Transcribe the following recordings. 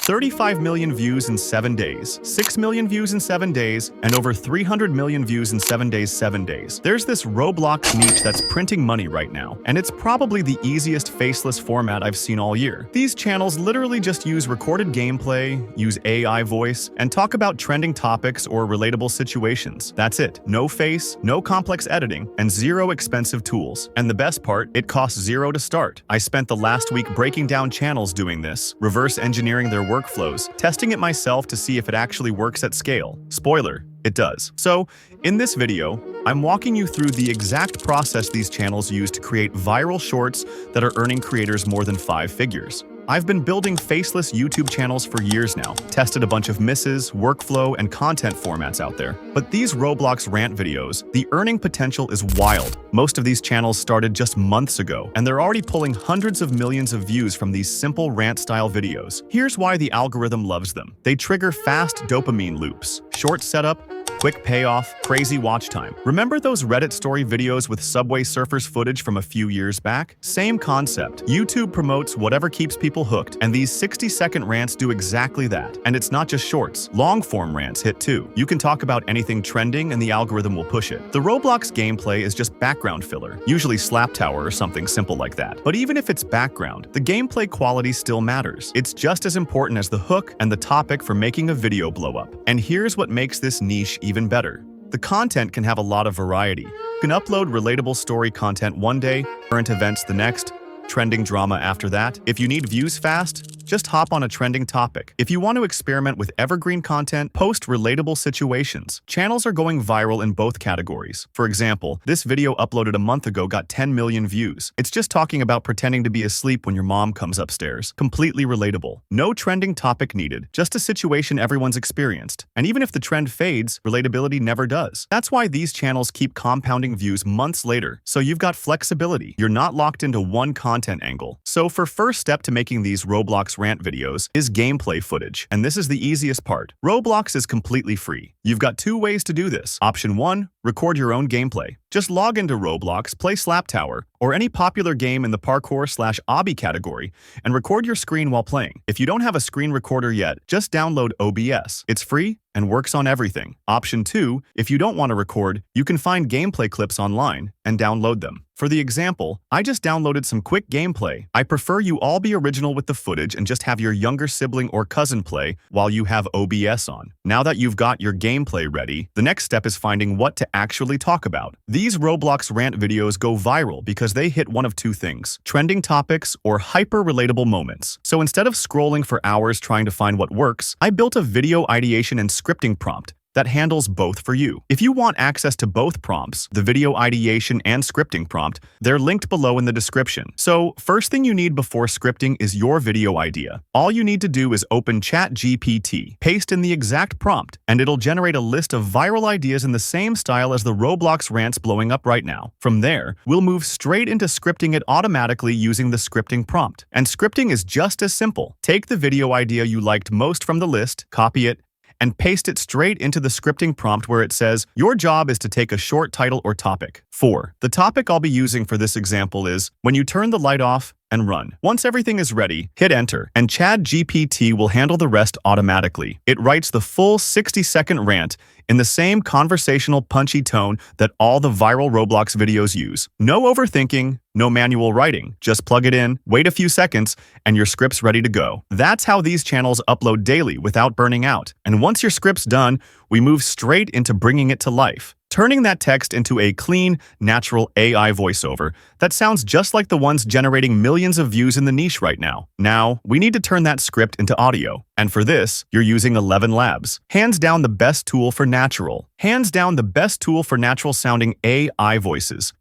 35 million views in 7 days, 6 million views in 7 days, and over 300 million views in 7 days, 7 days. There's this Roblox niche that's printing money right now, and it's probably the easiest faceless format I've seen all year. These channels literally just use recorded gameplay, use AI voice, and talk about trending topics or relatable situations. That's it. No face, no complex editing, and zero expensive tools. And the best part, it costs $0 to start. I spent the last week breaking down channels doing this, reverse engineering their workflows, testing it myself to see if it actually works at scale. Spoiler, it does. So, in this video, I'm walking you through the exact process these channels use to create viral shorts that are earning creators more than 5 figures. I've been building faceless YouTube channels for years now, tested a bunch of misses, workflow, and content formats out there. But these Roblox rant videos, the earning potential is wild. Most of these channels started just months ago, and they're already pulling hundreds of millions of views from these simple rant-style videos. Here's why the algorithm loves them. They trigger fast dopamine loops, short setup, quick payoff, crazy watch time. Remember those Reddit story videos with Subway Surfers footage from a few years back? Same concept. YouTube promotes whatever keeps people hooked, and these 60-second rants do exactly that. And it's not just shorts. Long-form rants hit too. You can talk about anything trending and the algorithm will push it. The Roblox gameplay is just background filler, usually Slap Tower or something simple like that. But even if it's background, the gameplay quality still matters. It's just as important as the hook and the topic for making a video blow up. And here's what makes this niche even better. The content can have a lot of variety. You can upload relatable story content one day, current events the next, trending drama after that. If you need views fast, just hop on a trending topic. If you want to experiment with evergreen content, post relatable situations. Channels are going viral in both categories. For example, this video uploaded a month ago got 10 million views. It's just talking about pretending to be asleep when your mom comes upstairs. Completely relatable. No trending topic needed, just a situation everyone's experienced. And even if the trend fades, relatability never does. That's why these channels keep compounding views months later. So you've got flexibility. You're not locked into one content angle. So for first step to making these Roblox rant videos is gameplay footage. And this is the easiest part. Roblox is completely free. You've got 2 ways to do this. Option 1, record your own gameplay. Just log into Roblox, play Slap Tower, or any popular game in the parkour/obby category, and record your screen while playing. If you don't have a screen recorder yet, just download OBS. It's free and works on everything. Option 2, if you don't want to record, you can find gameplay clips online and download them. For the example, I just downloaded some quick gameplay. I prefer you all be original with the footage and just have your younger sibling or cousin play while you have OBS on. Now that you've got your gameplay ready, the next step is finding what to actually talk about. These Roblox rant videos go viral because they hit one of 2 things: trending topics or hyper-relatable moments. So instead of scrolling for hours trying to find what works, I built a video ideation and scripting prompt that handles both for you. If you want access to both prompts, the video ideation and scripting prompt, they're linked below in the description. So first thing you need before scripting is your video idea. All you need to do is open ChatGPT, paste in the exact prompt, and it'll generate a list of viral ideas in the same style as the Roblox rants blowing up right now. From there, we'll move straight into scripting it automatically using the scripting prompt. And scripting is just as simple. Take the video idea you liked most from the list, copy it, and paste it straight into the scripting prompt where it says, your job is to take a short title or topic. 4. The topic I'll be using for this example is, when you turn the light off and run. Once everything is ready, hit enter, and ChatGPT will handle the rest automatically. It writes the full 60-second rant in the same conversational, punchy tone that all the viral Roblox videos use. No overthinking, no manual writing. Just plug it in, wait a few seconds, and your script's ready to go. That's how these channels upload daily without burning out. And once your script's done, we move straight into bringing it to life. Turning that text into a clean, natural AI voiceover that sounds just like the ones generating millions of views in the niche right now. Now, we need to turn that script into audio. And for this, you're using ElevenLabs. Hands down the best tool for natural. Hands down the best tool for natural sounding AI voices.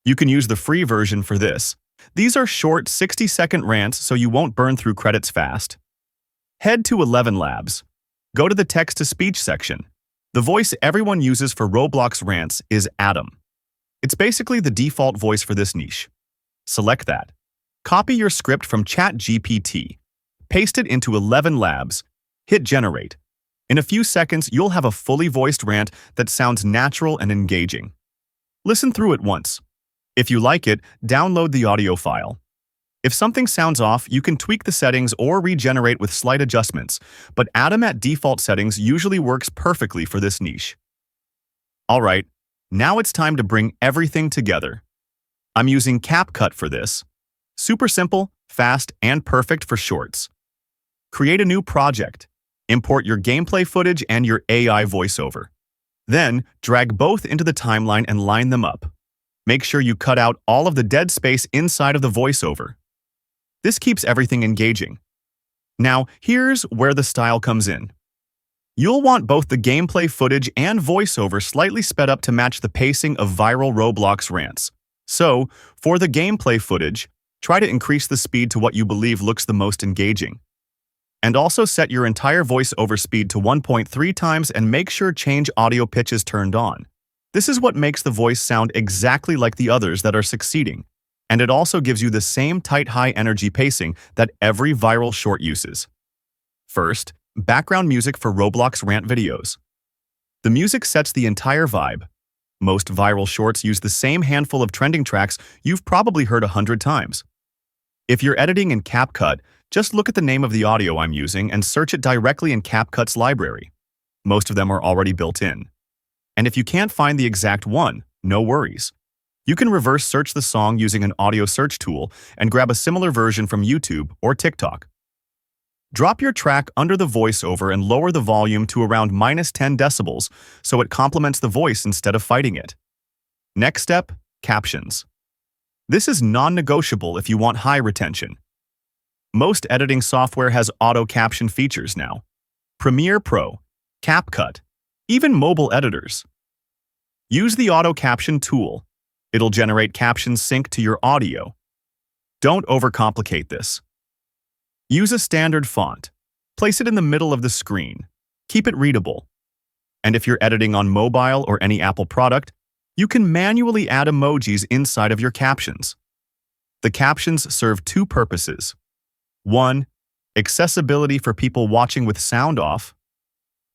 You can use the free version for this. These are short 60-second rants so you won't burn through credits fast. Head to ElevenLabs. Go to the text-to-speech section. The voice everyone uses for Roblox rants is Adam. It's basically the default voice for this niche. Select that. Copy your script from ChatGPT. Paste it into ElevenLabs. Hit generate. In a few seconds, you'll have a fully voiced rant that sounds natural and engaging. Listen through it once. If you like it, download the audio file. If something sounds off, you can tweak the settings or regenerate with slight adjustments, but add them at default settings usually works perfectly for this niche. Alright, now it's time to bring everything together. I'm using CapCut for this. Super simple, fast, and perfect for shorts. Create a new project. Import your gameplay footage and your AI voiceover. Then, drag both into the timeline and line them up. Make sure you cut out all of the dead space inside of the voiceover. This keeps everything engaging. Now, here's where the style comes in. You'll want both the gameplay footage and voiceover slightly sped up to match the pacing of viral Roblox rants. So, for the gameplay footage, try to increase the speed to what you believe looks the most engaging. And also set your entire voiceover speed to 1.3 times and make sure change audio pitch is turned on. This is what makes the voice sound exactly like the others that are succeeding. And it also gives you the same tight high energy pacing that every viral short uses. First, background music for Roblox rant videos. The music sets the entire vibe. Most viral shorts use the same handful of trending tracks you've probably heard 100 times. If you're editing in CapCut, just look at the name of the audio I'm using and search it directly in CapCut's library. Most of them are already built in. And if you can't find the exact one, no worries. You can reverse search the song using an audio search tool and grab a similar version from YouTube or TikTok. Drop your track under the voiceover and lower the volume to around -10 decibels so it complements the voice instead of fighting it. Next step, captions. This is non-negotiable if you want high retention. Most editing software has auto caption features now. Premiere Pro, CapCut, even mobile editors. Use the auto caption tool. It'll generate captions synced to your audio. Don't overcomplicate this. Use a standard font. Place it in the middle of the screen. Keep it readable. And if you're editing on mobile or any Apple product, you can manually add emojis inside of your captions. The captions serve two purposes. 1. Accessibility for people watching with sound off.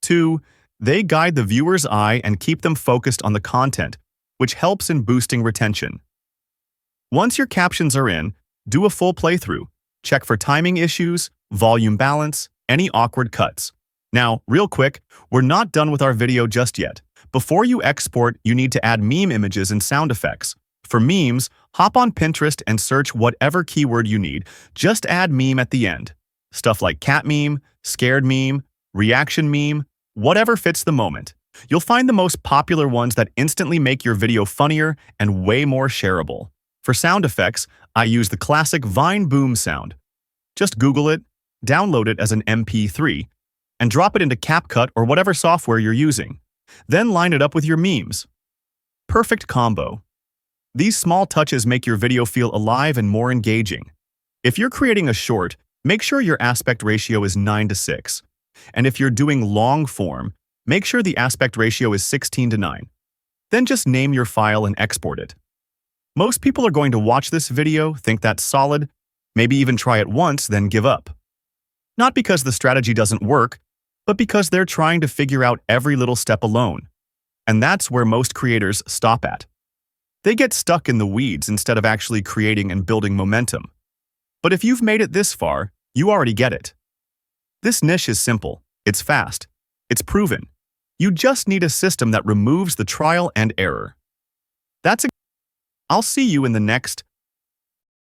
2. They guide the viewer's eye and keep them focused on the content, which helps in boosting retention. Once your captions are in, do a full playthrough. Check for timing issues, volume balance, any awkward cuts. Now, real quick, we're not done with our video just yet. Before you export, you need to add meme images and sound effects. For memes, hop on Pinterest and search whatever keyword you need. Just add meme at the end. Stuff like cat meme, scared meme, reaction meme, whatever fits the moment. You'll find the most popular ones that instantly make your video funnier and way more shareable. For sound effects, I use the classic Vine boom sound. Just Google it, download it as an MP3, and drop it into CapCut or whatever software you're using. Then line it up with your memes. Perfect combo. These small touches make your video feel alive and more engaging. If you're creating a short, make sure your aspect ratio is 9:6. And if you're doing long form, make sure the aspect ratio is 16:9. Then just name your file and export it. Most people are going to watch this video, think that's solid, maybe even try it once, then give up. Not because the strategy doesn't work, but because they're trying to figure out every little step alone. And that's where most creators stop at. They get stuck in the weeds instead of actually creating and building momentum. But if you've made it this far, you already get it. This niche is simple, it's fast, it's proven. You just need a system that removes the trial and error. I'll see you in the next